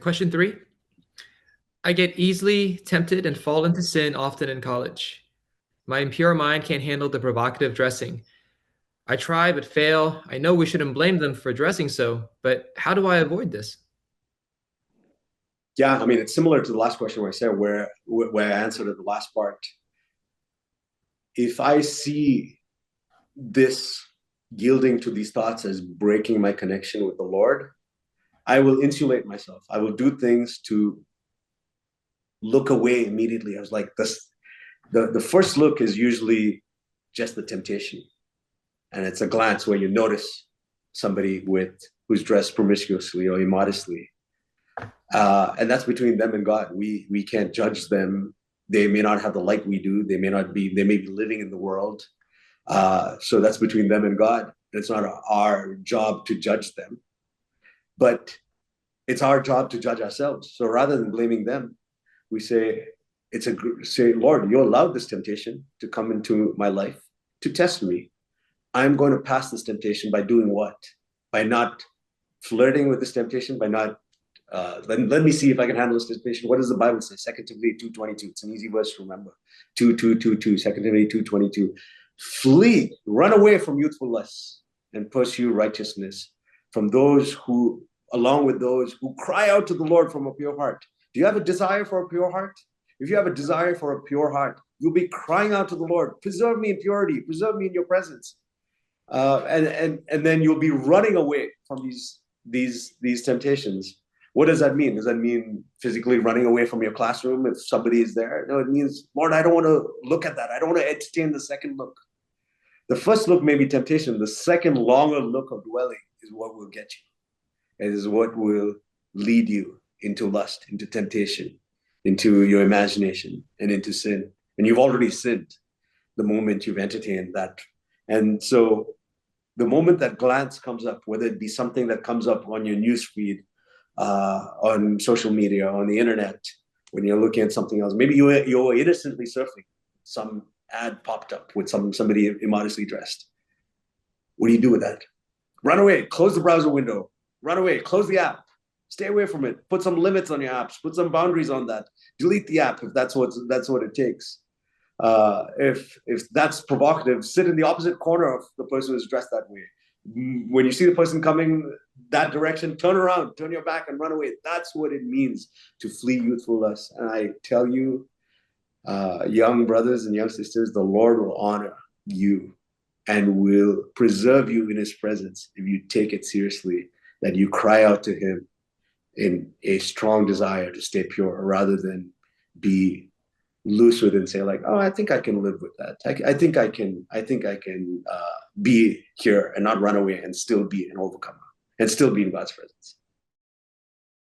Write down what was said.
Question three. I get easily tempted and fall into sin often in college. My impure mind can't handle the provocative dressing. I try but fail. I know we shouldn't blame them for dressing so, but how do I avoid this? Yeah, I mean, it's similar to the last question where I said where I answered at the last part. If I see this yielding to these thoughts as breaking my connection with the Lord, I will insulate myself. I will do things to look away immediately. I was like, this the first look is usually just the temptation. And it's a glance where you notice somebody with who's dressed promiscuously or immodestly. And that's between them and God. We can't judge them. They may not have the light we do. They may be living in the world. So that's between them and God. It's not our job to judge them, but it's our job to judge ourselves. So rather than blaming them, we say, Lord, you allowed this temptation to come into my life to test me. I'm going to pass this temptation by doing what? By not flirting with this temptation, by not let me see if I can handle this temptation. What does the Bible say? 2 Timothy 2:22. It's an easy verse to remember. 2:22. 2 Timothy 2:22. Flee, run away from youthful lusts and pursue righteousness from those who, along with those who cry out to the Lord from a pure heart. Do you have a desire for a pure heart? If you have a desire for a pure heart, you'll be crying out to the Lord, preserve me in purity, preserve me in your presence. And then you'll be running away from these temptations. What does that mean? Does that mean physically running away from your classroom if somebody is there? No, it means, Lord, I don't want to look at that. I don't want to entertain the second look. The first look may be temptation. The second longer look of dwelling is what will get you. It is what will lead you into lust, into temptation, into your imagination, and into sin. And you've already sinned the moment you've entertained that. And so the moment that glance comes up, whether it be something that comes up on your newsfeed, on social media, on the internet, when you're looking at something else, maybe you're innocently surfing, some ad popped up with somebody immodestly dressed. What do you do with that? Run away, close the browser window, run away, close the app, stay away from it, put some limits on your apps, put some boundaries on that, delete the app if that's what it takes. If that's provocative, sit in the opposite corner of the person who's dressed that way. When you see the person coming that direction, turn around, turn your back, and run away. That's what it means to flee youthful lust. And I tell you, young brothers and young sisters, the Lord will honor you and will preserve you in His presence if you take it seriously. That you cry out to Him in a strong desire to stay pure, rather than be loose with it and say like, oh, I think I can live with that. I think I can be here and not run away and still be an overcomer and still be in God's presence.